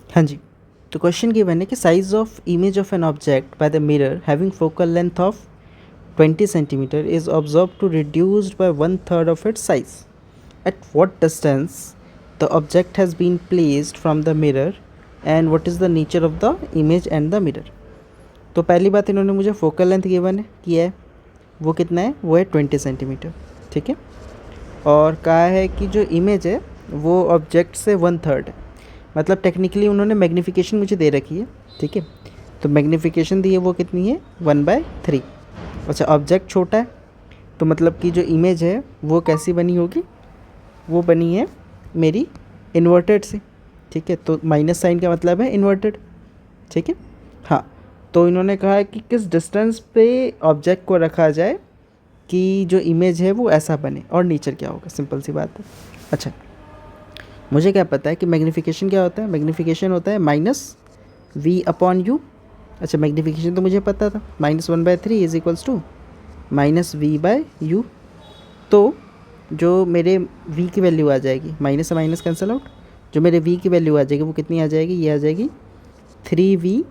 हाँ जी, तो question given है कि size of image of an object by the mirror having focal length of 20 centimetre is observe to reduced by 1/3 of its size. At what distance the object has been placed from the mirror and what is the nature of the image and the mirror. तो पहली बात इन्होंने मुझे focal length given है किया है, वो कितना है, वो है 20 सेंटीमीटर. ठीक है, और कहा है कि जो इमेज है वो ऑब्जेक्ट से 1/3 है. मतलब टेक्निकली उन्होंने मैग्नीफिकेशन मुझे दे रखी है. ठीक है, तो मैग्नीफिकेशन दी है वो कितनी है, 1/3. अच्छा, ऑब्जेक्ट छोटा है तो मतलब कि जो इमेज है वो कैसी बनी होगी, वो बनी है मेरी इन्वर्टेड से. ठीक है, तो माइनस साइन का मतलब है इन्वर्टेड. ठीक है, हाँ, तो इन्होंने कहा है कि किस डिस्टेंस पे ऑब्जेक्ट को रखा जाए कि जो इमेज है वो ऐसा बने, और नेचर क्या होगा, सिंपल सी बात है. अच्छा, मुझे क्या पता है कि मैग्नीफिकेशन क्या होता है, मैग्नीफिकेशन होता है -v/u. अच्छा, मैग्नीफिकेशन तो मुझे पता था, -1/3 इज इक्वल्स टू -v/u. तो जो मेरे v की वैल्यू आ जाएगी, माइनस से माइनस कैंसिल आउट, जो मेरे v की वैल्यू आ जाएगी वो कितनी आ जाएगी, ये आ जाएगी 3v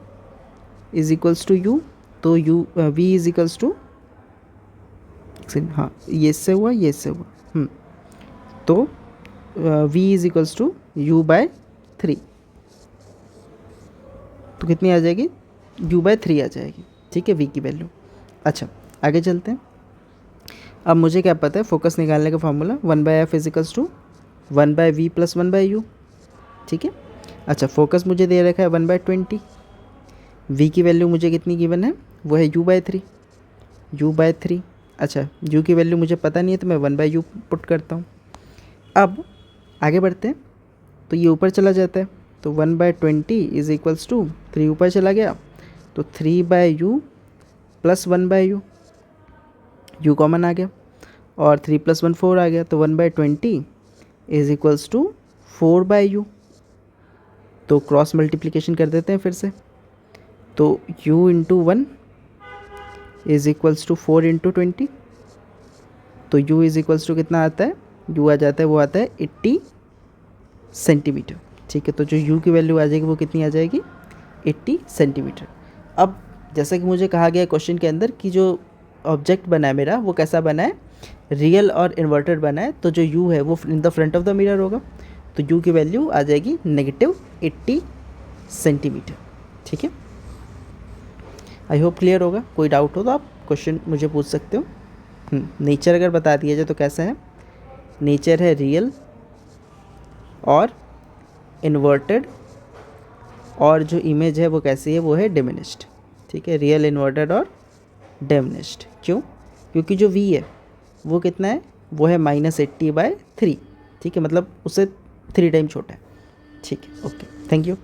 is equals to u. तो v इज इक्वल्स टू, हाँ ये इससे हुआ, ये इससे हुआ, तो v is equals to u/3. तो कितनी आ जाएगी, u/3 आ जाएगी. ठीक है, v की वैल्यू. अच्छा, आगे चलते हैं. अब मुझे क्या पता है, फोकस निकालने का formula 1/f is equals to 1/v + 1/u. ठीक है, अच्छा, फोकस मुझे दे रखा है 1/20. v की वैल्यू मुझे कितनी गिवन है, वो है u/3. अच्छा, u की वैल्यू मुझे पता नहीं है तो मैं 1/u पुट करता हूँ. अब आगे बढ़ते हैं, तो ये ऊपर चला जाता है, तो 1/20 इज इक्वल्स टू 3 ऊपर चला गया, तो 3/u + 1/u, u कॉमन आ गया, और 3 + 1 4 आ गया, तो 1/20 इज इक्वल्स टू 4/u. तो क्रॉस मल्टीप्लिकेशन कर देते हैं फिर से, तो u × 1 इज इक्वल्स टू 4 × 20. तो u इज इक्वल्स टू कितना आता है, u आ जाता है, वो आता है 80 सेंटीमीटर. ठीक है, तो जो u की वैल्यू आ जाएगी वो कितनी आ जाएगी, 80 सेंटीमीटर. अब जैसा कि मुझे कहा गया क्वेश्चन के अंदर कि जो ऑब्जेक्ट बना है मेरा वो कैसा बना है, रियल और इन्वर्टेड बना है, तो जो u है वो in the front of the mirror होगा, तो u की वैल्यू आ जाएगी -80 सेंटीमीटर. ठीक है, आई होप क्लियर होगा. कोई डाउट हो तो आप क्वेश्चन मुझे पूछ सकते हो. नेचर अगर बता दिया जाए तो कैसा है, नेचर है रियल और इन्वर्टेड, और जो इमेज है वो कैसी है, वो है डिमिनिश्ड. ठीक है, रियल, इन्वर्टेड और डिमिनिश्ड. क्यों, क्योंकि जो v है वो कितना है, वो है -80/3. ठीक है, मतलब उससे 3 टाइम छोटा है. ठीक है, ओके, थैंक यू.